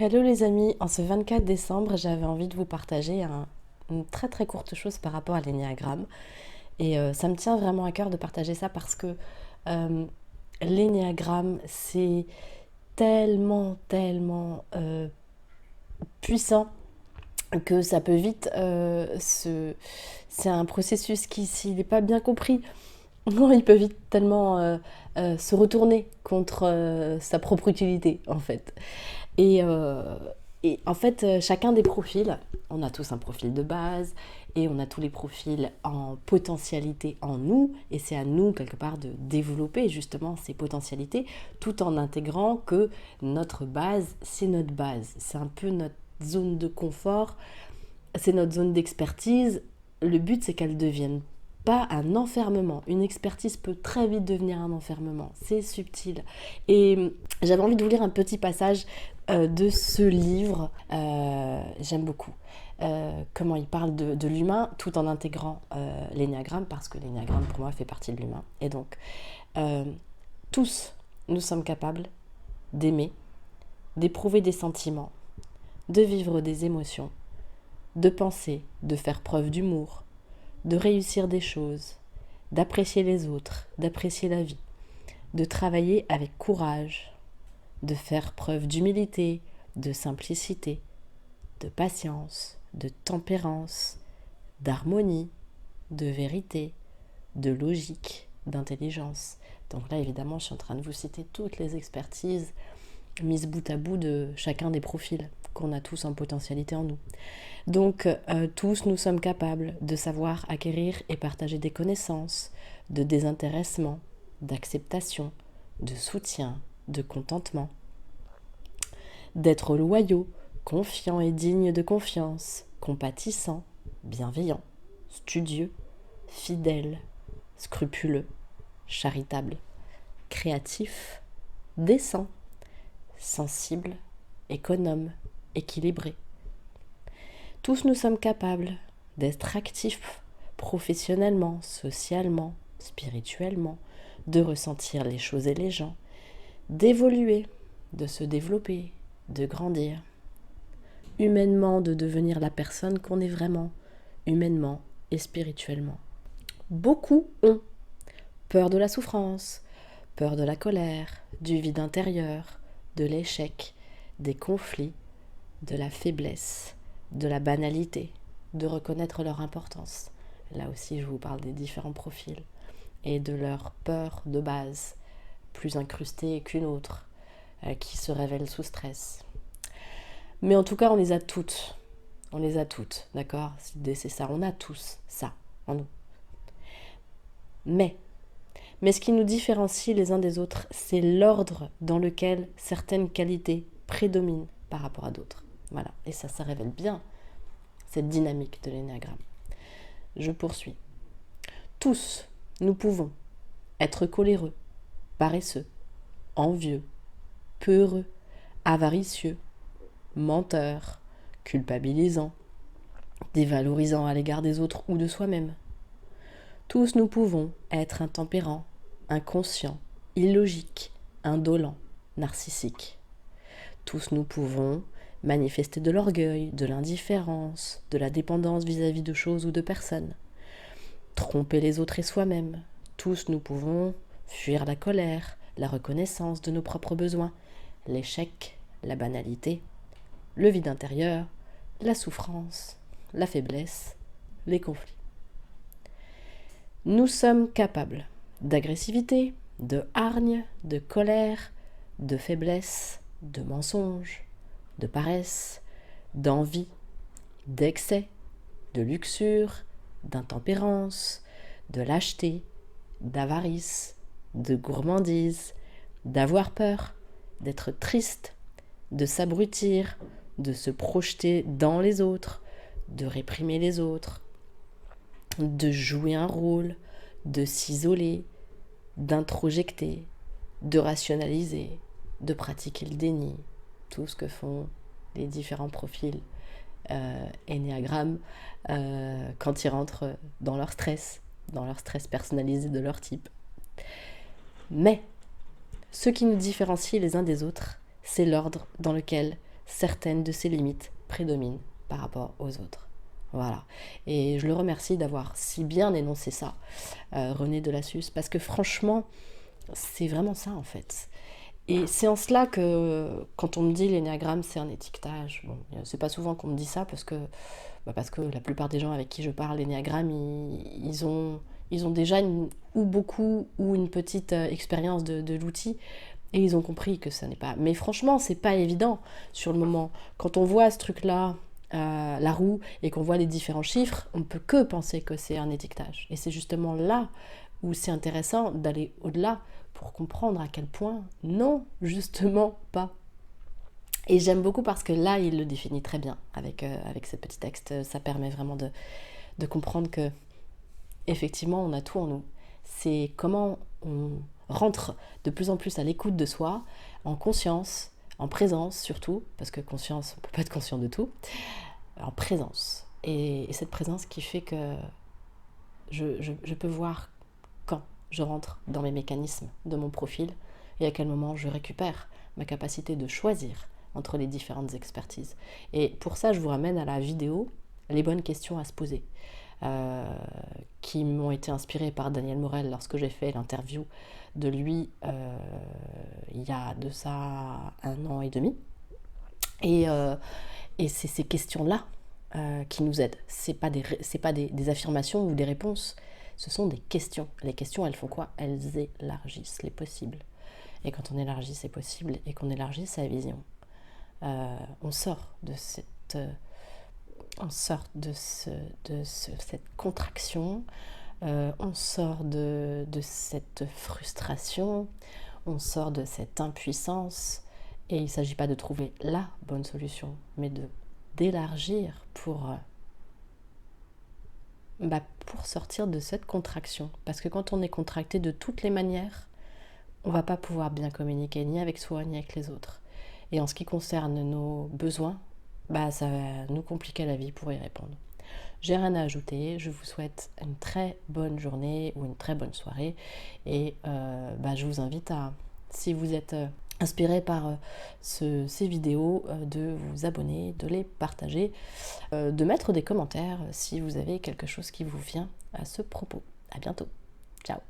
Hello les amis, en ce 24 décembre, j'avais envie de vous partager une très très courte chose par rapport à l'énéagramme. Et ça me tient vraiment à cœur de partager ça parce que euh, l'énéagramme, c'est tellement puissant que ça peut vite C'est un processus qui, s'il n'est pas bien compris, non, il peut vite tellement se retourner contre sa propre utilité en fait. Et, euh, et en fait, chacun des profils, on a tous un profil de base et on a tous les profils en potentialité en nous. Et c'est à nous, quelque part, de développer justement ces potentialités tout en intégrant que notre base, c'est notre base. C'est un peu notre zone de confort, c'est notre zone d'expertise. Le but, c'est qu'elle ne devienne pas un enfermement. Une expertise peut très vite devenir un enfermement. C'est subtil. Et j'avais envie de vous lire un petit passage de ce livre. J'aime beaucoup. Comment il parle de l'humain tout en intégrant l'énéagramme, parce que l'énéagramme pour moi fait partie de l'humain. Et donc, euh, tous, nous sommes capables d'aimer, d'éprouver des sentiments, de vivre des émotions, de penser, de faire preuve d'humour, de réussir des choses, d'apprécier les autres, d'apprécier la vie, de travailler avec courage, de faire preuve d'humilité, de simplicité, de patience, de tempérance, d'harmonie, de vérité, de logique, d'intelligence. Donc là, évidemment, je suis en train de vous citer toutes les expertises mises bout à bout de chacun des profils qu'on a tous en potentialité en nous. Donc, tous nous sommes capables de savoir acquérir et partager des connaissances, de désintéressement, d'acceptation, de soutien, de contentement, d'être loyaux, confiants et dignes de confiance, compatissants, bienveillants, studieux, fidèles, scrupuleux, charitables, créatifs, décents, sensibles, économes, équilibrés. Tous nous sommes capables d'être actifs professionnellement, socialement, spirituellement, de ressentir les choses et les gens, d'évoluer, de se développer, de grandir, humainement de devenir la personne qu'on est vraiment, humainement et spirituellement. Beaucoup ont peur de la souffrance, peur de la colère, du vide intérieur, de l'échec, des conflits, de la faiblesse, de la banalité, de reconnaître leur importance. Là aussi, je vous parle des différents profils et de leur peur de base, plus incrustée qu'une autre, qui se révèle sous stress. Mais en tout cas, on les a toutes. On les a toutes, d'accord? C'est ça, on a tous ça en nous. Mais, mais ce qui nous différencie les uns des autres, c'est l'ordre dans lequel certaines qualités prédominent par rapport à d'autres. Voilà, et ça révèle bien cette dynamique de l'énéagramme. Je poursuis. Tous, nous pouvons être coléreux, paresseux, envieux, peureux, avaricieux, menteurs, culpabilisants, dévalorisants à l'égard des autres ou de soi-même. Tous nous pouvons être intempérants, inconscients, illogiques, indolents, narcissiques. Tous nous pouvons manifester de l'orgueil, de l'indifférence, de la dépendance vis-à-vis de choses ou de personnes, tromper les autres et soi-même. Tous nous pouvons fuir la colère, la reconnaissance de nos propres besoins, l'échec, la banalité, le vide intérieur, la souffrance, la faiblesse, les conflits. Nous sommes capables d'agressivité, de hargne, de colère, de faiblesse, de mensonge, de paresse, d'envie, d'excès, de luxure, d'intempérance, de lâcheté, d'avarice, de gourmandise, d'avoir peur, d'être triste, de s'abrutir, de se projeter dans les autres, de réprimer les autres, de jouer un rôle, de s'isoler, d'introjecter, de rationaliser, de pratiquer le déni, tout ce que font les différents profils énéagramme quand ils rentrent dans leur stress personnalisé de leur type. Mais ce qui nous différencie les uns des autres, c'est l'ordre dans lequel certaines de ses limites prédominent par rapport aux autres. Voilà. Et je le remercie d'avoir si bien énoncé ça, René Delassus, parce que franchement, c'est vraiment ça en fait. Et c'est en cela que quand on me dit l'énéagramme c'est un étiquetage, bon, c'est pas souvent qu'on me dit ça parce que la plupart des gens avec qui je parle l'énéagramme, ils ont déjà ou beaucoup ou une petite expérience de l'outil et ils ont compris que ça n'est pas. Mais franchement, c'est pas évident sur le moment. Quand on voit ce truc-là, la roue, et qu'on voit les différents chiffres, on ne peut que penser que c'est un étiquetage. Et c'est justement là où c'est intéressant d'aller au-delà pour comprendre à quel point non, justement pas. Et j'aime beaucoup parce que là, il le définit très bien avec ce petit texte. Ça permet vraiment de comprendre que effectivement, on a tout en nous. C'est comment on rentre de plus en plus à l'écoute de soi, en conscience, en présence surtout, parce que conscience, on ne peut pas être conscient de tout, en présence. Et cette présence qui fait que je peux voir quand je rentre dans mes mécanismes de mon profil et à quel moment je récupère ma capacité de choisir entre les différentes expertises. Et pour ça, je vous ramène à la vidéo, les bonnes questions à se poser, qui m'ont été inspirées par Daniel Morel lorsque j'ai fait l'interview de lui il y a de ça 1 an et demi. Et c'est ces questions-là qui nous aident. C'est pas des affirmations ou des réponses, ce sont des questions. Les questions, elles font quoi? Elles élargissent les possibles. Et quand on élargit ses possibles et qu'on élargit sa vision, on sort de cette contraction, on sort de cette frustration, on sort de cette impuissance. Et il ne s'agit pas de trouver la bonne solution, mais d'élargir pour sortir de cette contraction. Parce que quand on est contracté de toutes les manières, on ne va pas pouvoir bien communiquer ni avec soi ni avec les autres. Et en ce qui concerne nos besoins, ça va nous compliquer la vie pour y répondre. J'ai rien à ajouter, je vous souhaite une très bonne journée ou une très bonne soirée. Et je vous invite à, si vous êtes inspiré par ces vidéos, de vous abonner, de les partager, de mettre des commentaires si vous avez quelque chose qui vous vient à ce propos. À bientôt. Ciao.